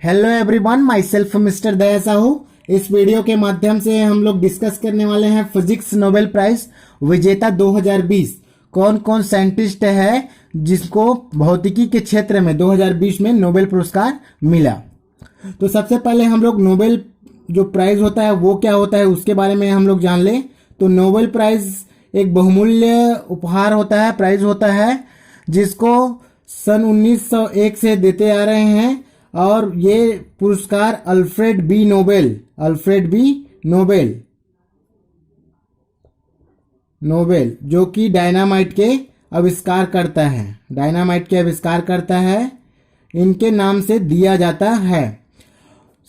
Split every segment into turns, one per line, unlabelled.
Hello everyone, myself mister Daya Sahu. इस video के माध्यम से हम लोग डिस्कस करने वाले हैं फिजिक्स नोबेल प्राइज विजेता 2020 कौन कौन साइंटिस्ट है जिसको भौतिकी के क्षेत्र में 2020 में नोबेल पुरस्कार मिला। तो सबसे पहले हम लोग नोबेल जो प्राइज होता है वो क्या होता है उसके बारे में हम लोग जान लें। तो नोबेल प्राइज एक बहुमूल्य उपहार होता है, प्राइज होता है जिसको सन 1901 से देते आ रहे हैं और ये पुरस्कार अल्फ्रेड बी नोबेल जो कि डायनामाइट के आविष्कार करता है, इनके नाम से दिया जाता है।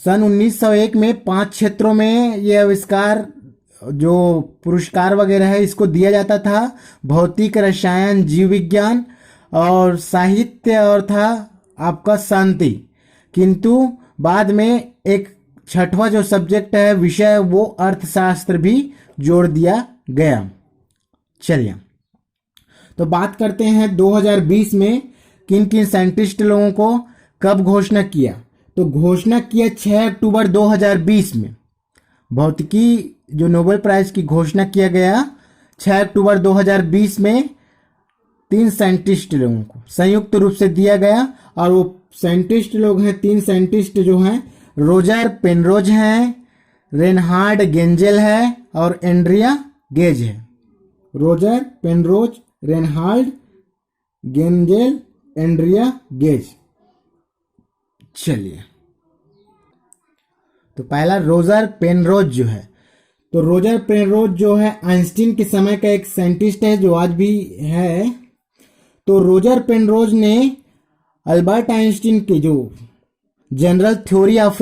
सन 1901 में 5 क्षेत्रों में ये आविष्कार जो पुरस्कार वगैरह है इसको दिया जाता था। भौतिक, रसायन, जीव विज्ञान और साहित्य और था आपका शांति। किंतु बाद में एक छठवां जो सब्जेक्ट है विषय वो अर्थशास्त्र भी जोड़ दिया गया। चलिए तो बात करते हैं 2020 में किन किन साइंटिस्ट लोगों को कब घोषणा किया। तो घोषणा किया 6 अक्टूबर 2020 में भौतिकी जो नोबेल प्राइज की घोषणा किया गया 6 अक्टूबर 2020 में 3 साइंटिस्ट लोगों को संयुक्त रूप से दिया गया। और वो साइंटिस्ट लोग हैं, 3 साइंटिस्ट जो हैं रोजर पेनरोज हैं, रेनहार्ड गेंजेल है और एंड्रिया गेज है। Roger Penrose, Reinhard गेंजेल, Andrea Ghez. चलिए तो पहला रोजर पेनरोज जो है, तो रोजर पेनरोज जो है आइंस्टीन के समय का एक साइंटिस्ट है जो आज भी है। तो रोजर पेनरोज ने अल्बर्ट आइंस्टीन के जो जनरल थ्योरी ऑफ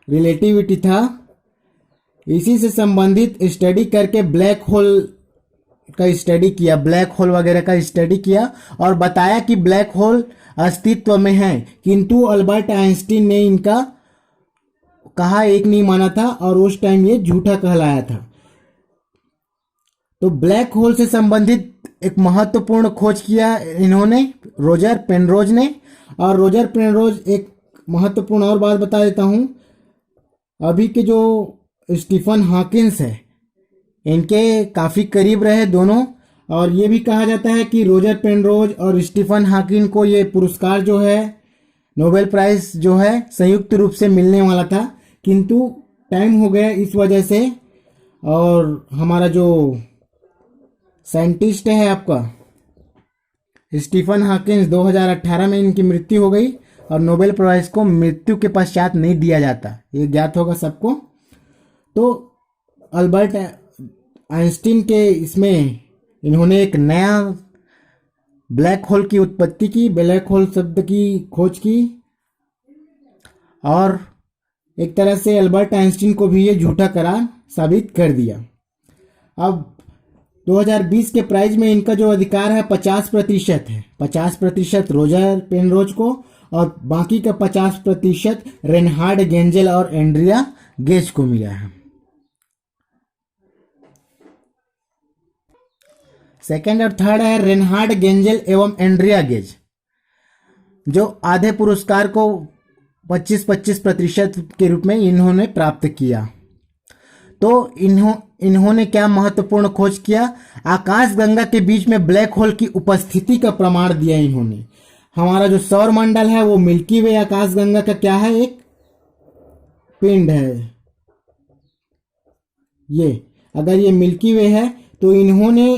रिलेटिविटी था, इसी से संबंधित स्टडी करके ब्लैक होल वगैरह का स्टडी किया और बताया कि ब्लैक होल अस्तित्व में है। किंतु अल्बर्ट आइंस्टीन ने इनका कहा एक नहीं माना था और उस टाइम ये झूठा कहलाया था। तो ब्लैक होल से संबंधित एक महत्वपूर्ण खोज किया इन्होंने, रोजर पेनरोज ने। और रोजर पेनरोज एक महत्वपूर्ण और बात बता देता हूं, अभी के जो स्टीफन हॉकिंस है इनके काफी करीब रहे दोनों। और ये भी कहा जाता है कि रोजर पेनरोज और स्टीफन हॉकिंग को ये पुरस्कार जो है नोबेल प्राइज जो है संयुक्त रूप से मिलने वाला था, किंतु टाइम हो गया इस वजह से। और हमारा जो साइंटिस्ट है आपका स्टीफन हॉकिंस 2018 में इनकी मृत्यु हो गई और नोबेल प्राइज को मृत्यु के पश्चात नहीं दिया जाता, ये ज्ञात होगा सबको। तो अल्बर्ट आइंस्टीन के इसमें इन्होंने एक नया ब्लैक होल की उत्पत्ति की, ब्लैक होल शब्द की खोज की और एक तरह से अल्बर्ट आइंस्टीन को भी ये झूठा करार साबित कर दिया। अब 2020 के प्राइज में इनका जो अधिकार है 50% है, 50% रोजर पेनरोज को और बाकी का 50% रेनहार्ड गेंजेल और एंड्रिया गेज को मिला है। सेकेंड और थर्ड है रेनहार्ड गेंजेल एवं एंड्रिया गेज, जो आधे पुरस्कार को 25% के रूप में इन्होंने प्राप्त किया। तो इन्होंने क्या महत्वपूर्ण खोज किया, आकाश गंगा के बीच में ब्लैक होल की उपस्थिति का प्रमाण दिया इन्होंने। हमारा जो सौर मंडल है वो मिल्की वे आकाश गंगा का क्या है, एक पिंड है। ये अगर ये मिल्की वे है तो इन्होंने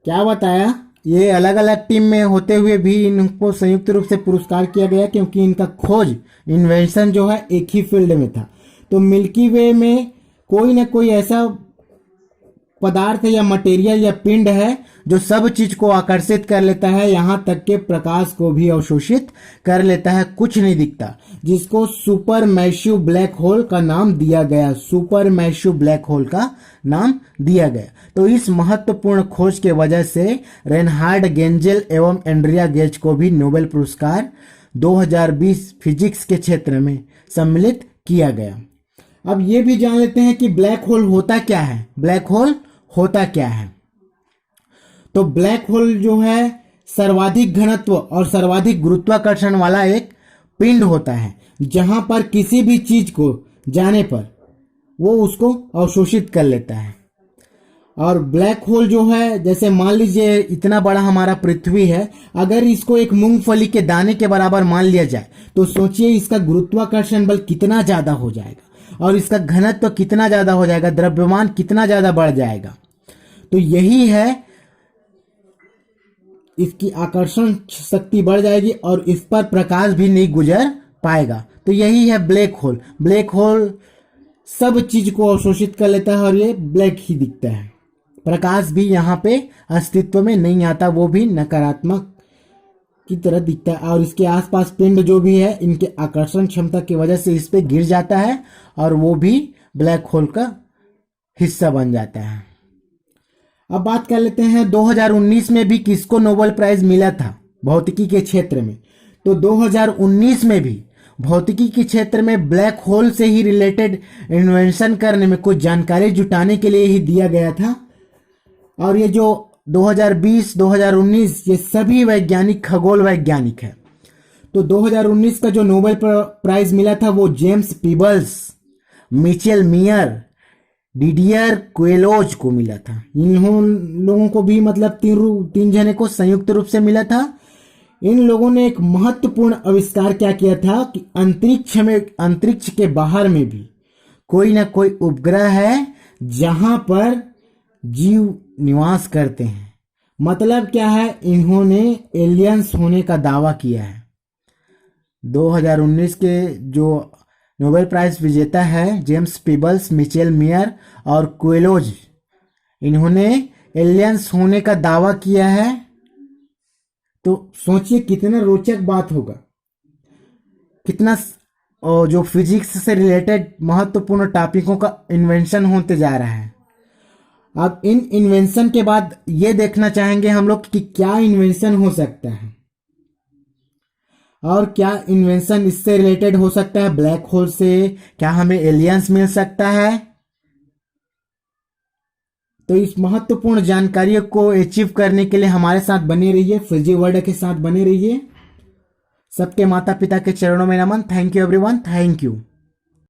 क्या बताया, ये अलग अलग टीम में होते हुए भी इनको संयुक्त रूप से पुरस्कार किया गया क्योंकि इनका खोज इन्वेंशन जो है एक ही फील्ड में था। तो मिल्की वे में कोई ना कोई ऐसा पदार्थ या मटेरियल या पिंड है जो सब चीज को आकर्षित कर लेता है, यहां तक के प्रकाश को भी अवशोषित कर लेता है, कुछ नहीं दिखता, जिसको सुपर मैसिव ब्लैक होल का नाम दिया गया। तो इस महत्वपूर्ण खोज के वजह से रेनहार्ड गेंजेल एवं एंड्रिया गेज को भी नोबेल पुरस्कार 2020 फिजिक्स के क्षेत्र में सम्मिलित किया गया। अब ये भी जान लेते हैं कि ब्लैक होल होता क्या है। तो ब्लैक होल जो है सर्वाधिक घनत्व और सर्वाधिक गुरुत्वाकर्षण वाला एक पिंड होता है, जहां पर किसी भी चीज को जाने पर वो उसको अवशोषित कर लेता है। और ब्लैक होल जो है, जैसे मान लीजिए इतना बड़ा हमारा पृथ्वी है, अगर इसको एक मूंगफली के दाने के बराबर मान लिया जाए तो सोचिए इसका गुरुत्वाकर्षण बल कितना ज्यादा हो जाएगा और इसका घनत्व कितना ज्यादा हो जाएगा, द्रव्यमान कितना ज्यादा बढ़ जाएगा। तो यही है, इसकी आकर्षण शक्ति बढ़ जाएगी और इस पर प्रकाश भी नहीं गुजर पाएगा। तो यही है ब्लैक होल। ब्लैक होल सब चीज को अवशोषित कर लेता है और ये ब्लैक ही दिखता है। प्रकाश भी यहाँ पे अस्तित्व में नहीं आता, वो भी नकारात्मक की तरह दिखता है। और इसके आसपास पिंड जो भी है, इनके आकर्षण क्षमता की वजह से इस पे गिर जाता है और वो भी ब्लैक होल का हिस्सा बन जाता है। अब बात कर लेते हैं 2019 में भी किसको नोबेल प्राइज मिला था भौतिकी के क्षेत्र में। तो 2019 में भी भौतिकी के क्षेत्र में ब्लैक होल से ही रिलेटेड इन्वेंशन करने में कुछ जानकारी जुटाने के लिए ही दिया गया था। और ये जो 2020, 2019 ये सभी वैज्ञानिक खगोल वैज्ञानिक है। तो 2019 का जो नोबेल प्राइज मिला था वो James Peebles, Mitchell मियर, Didier Queloz को मिला था। इन लोगों को भी मतलब तीन जने को संयुक्त रूप से मिला था। इन लोगों ने एक महत्वपूर्ण आविष्कार क्या किया था कि अंतरिक्ष के बाहर में भी कोई ना कोई उपग्रह है जहां पर जीव निवास करते हैं। मतलब क्या है, इन्होंने एलियंस होने का दावा किया है। 2019 के जो नोबेल प्राइज विजेता है जेम्स पीबल्स, मिचेल मियर और क्वेलोज, इन्होंने एलियंस होने का दावा किया है। तो सोचिए कितना रोचक बात होगा, कितना जो फिजिक्स से रिलेटेड महत्वपूर्ण टॉपिकों का इन्वेंशन होते जा रहा है। अब इन इन्वेंशन के बाद ये देखना चाहेंगे हम लोग कि क्या इन्वेंशन हो सकता है और क्या इन्वेंशन इससे रिलेटेड हो सकता है ब्लैक होल से, क्या हमें एलियंस मिल सकता है। तो इस महत्वपूर्ण जानकारी को अचीव करने के लिए हमारे साथ बने रहिए, फिजी वर्ल्ड के साथ बने रहिए। सबके माता पिता के चरणों में नमन। Thank you everyone, thank you.